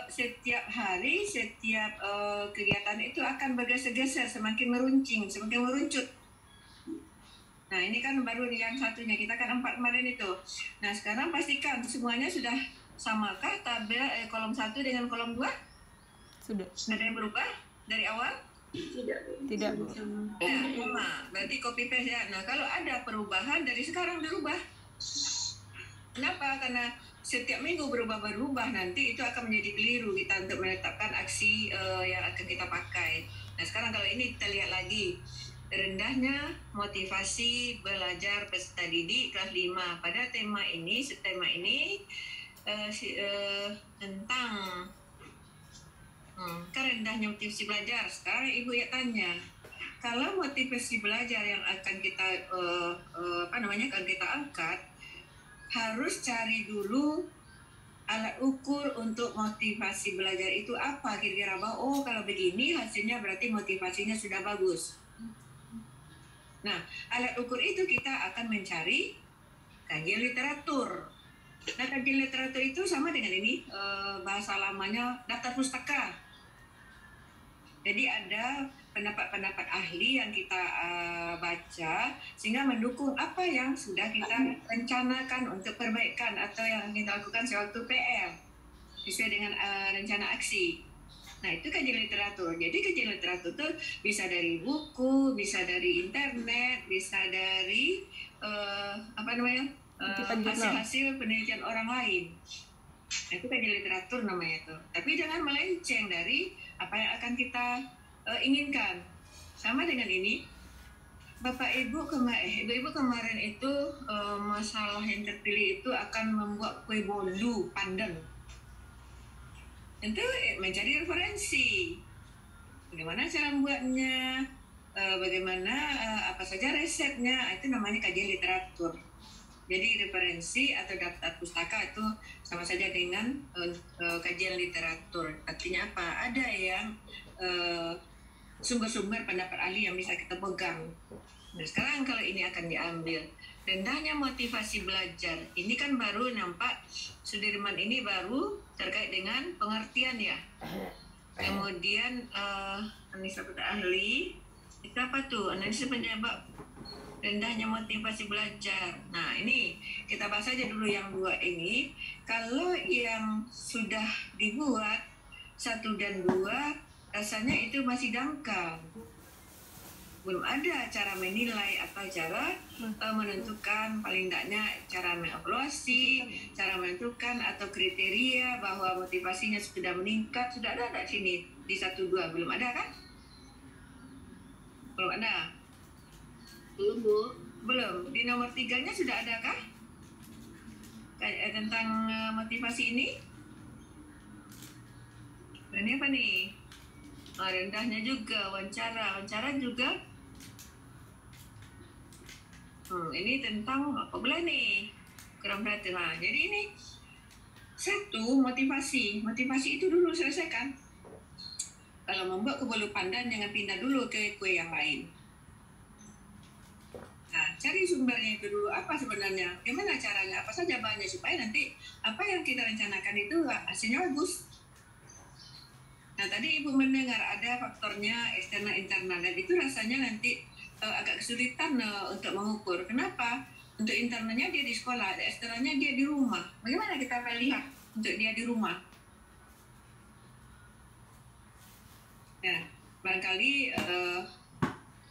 setiap hari, setiap kegiatan itu akan bergeser-geser, semakin meruncing, semakin meruncut. Nah, ini kan baru yang satunya, kita kan 4 kemarin itu. Nah, sekarang pastikan semuanya sudah samakah tabel kolom 1 dengan kolom 2? Sudah. Ada yang berubah dari awal? Tidak, Bu. Ya, sama. Berarti copy paste ya. Nah, kalau ada perubahan dari sekarang dirubah. Kenapa? Karena setiap minggu berubah-berubah, nanti itu akan menjadi keliru kita untuk menetapkan aksi yang akan kita pakai. Nah, sekarang kalau ini kita lihat lagi. Rendahnya motivasi belajar peserta didik kelas 5. Pada tema ini tentang rendahnya motivasi belajar. Sekarang Ibu ya tanya, kalau motivasi belajar yang akan kita akan kita angkat, harus cari dulu alat ukur untuk motivasi belajar itu apa kira-kira, bahwa kalau begini hasilnya berarti motivasinya sudah bagus. Nah, alat ukur itu kita akan mencari kajian literatur. Nah, kajian literatur itu sama dengan ini, bahasa lamanya daftar pustaka. Jadi ada pendapat-pendapat ahli yang kita baca sehingga mendukung apa yang sudah kita rencanakan untuk perbaikan atau yang kita lakukan sewaktu PR sesuai dengan rencana aksi. Nah, itu kajian literatur. Jadi kajian literatur itu bisa dari buku, bisa dari internet, bisa dari hasil-hasil penelitian orang lain. Nah, itu kajian literatur namanya itu. Tapi jangan melenceng dari apa yang akan kita inginkan. Sama dengan ini, Ibu kemarin itu masalah yang terpilih itu akan membuat kue bolu pandan. Tentu mencari referensi. Bagaimana cara membuatnya, bagaimana apa saja resepnya, itu namanya kajian literatur. Jadi referensi atau daftar pustaka itu sama saja dengan kajian literatur. Artinya apa? Ada yang sumber-sumber pendapat ahli yang bisa kita pegang. Nah, sekarang kalau ini akan diambil, rendahnya motivasi belajar. Ini kan baru nampak Sudirman ini baru terkait dengan pengertian ya. Kemudian analisa ahli itu apa tuh? Analisa penyebab rendahnya motivasi belajar. Nah, ini kita bahas aja dulu yang 2 ini. Kalau yang sudah dibuat 1 dan 2 rasanya itu masih dangkal. Belum ada cara menilai atau cara menentukan, paling tidaknya cara mengevaluasi, cara menentukan atau kriteria bahwa motivasinya sudah meningkat. Sudah ada di sini di 1, 2? Belum ada kan? Belum ada. Belum, Bu. Belum. Di nomor 3-nya sudah ada kah? Tentang motivasi ini? Ini apa nih? Rendahnya juga, wawancara juga. Ini tentang apa pula nih? Kurang perhatian. Nah, jadi ini 1, motivasi. Motivasi itu dulu selesaikan. Kalau membuat kue bolu pandan, jangan pindah dulu ke kue yang lain. Nah, cari sumbernya itu dulu, apa sebenarnya, gimana caranya, apa saja bahannya, supaya nanti apa yang kita rencanakan itu hasilnya bagus. Nah, tadi Ibu mendengar ada faktornya eksternal internal, dan itu rasanya nanti agak kesulitan untuk mengukur. Kenapa? Untuk internalnya dia di sekolah, eksternalnya dia di rumah. Bagaimana kita akan lihat untuk dia di rumah? Nah, barangkali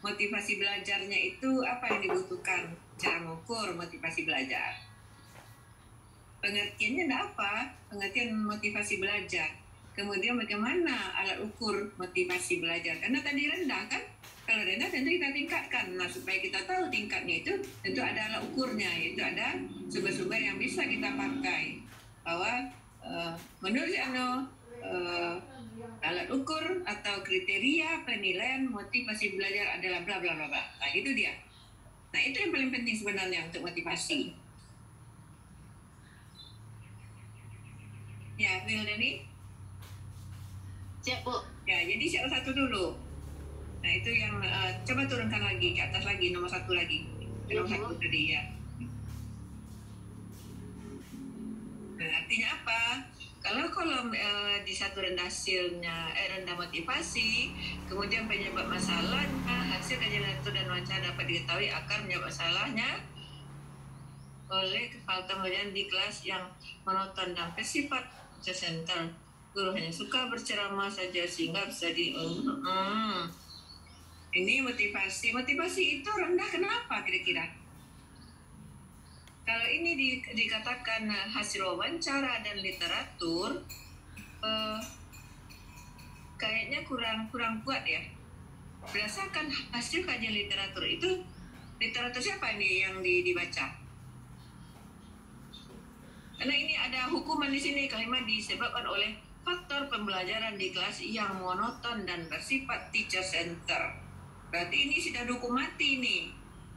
motivasi belajarnya itu apa yang dibutuhkan, cara mengukur motivasi belajar. Pengertiannya ada apa? Pengertian motivasi belajar. Kemudian bagaimana alat ukur motivasi belajar? Karena tadi rendah kan? Kalau rendah tentu kita tingkatkan. Nah, supaya kita tahu tingkatnya itu, tentu ada alat ukurnya, yaitu ada sumber-sumber yang bisa kita pakai. Bahwa menurut alat ukur atau kriteria penilaian motivasi belajar adalah bla bla bla bla. Nah, itu dia. Nah, itu yang paling penting sebenarnya untuk motivasi. Ya, Wildani? Siap, Bu. Ya, jadi siap 1 dulu. Nah, itu yang coba turunkan lagi ke atas lagi, nomor 1 lagi. Nomor 1 tadi ya. Nah, artinya apa? Kalau di satu rendah motivasi, kemudian penyebab masalahnya, hasil kajian literatur dan wawancara dapat diketahui akar penyebab masalahnya oleh kepala kemudian di kelas yang monoton dan bersifat center. Guru hanya suka berceramah saja sehingga bisa ini motivasi itu rendah, kenapa kira-kira? Kalau ini dikatakan hasil wawancara dan literatur, kayaknya kurang kuat ya. Berdasarkan hasil kajian literatur itu, literatur siapa nih yang dibaca? Karena ini ada hukuman di sini, kalimat disebabkan oleh faktor pembelajaran di kelas yang monoton dan bersifat teacher center. Berarti ini sudah dihukum mati nih.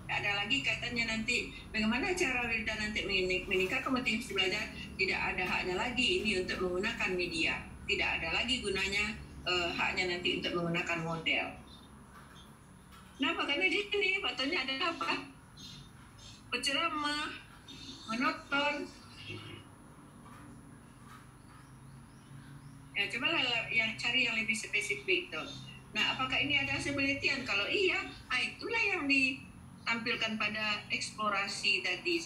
Ada lagi kaitannya nanti bagaimana cara Wilda nanti meningkatkan motivasi belajar. Tidak ada haknya lagi ini untuk menggunakan media, tidak ada lagi gunanya haknya nanti untuk menggunakan model. Kenapa? Karena di sini faktornya ada apa? Berceramah, monoton. Ya, cobalah yang cari yang lebih spesifik tuh. Nah, apakah ini ada hasil penelitian? Kalau iya, itulah yang ditampilkan pada eksplorasi tadi.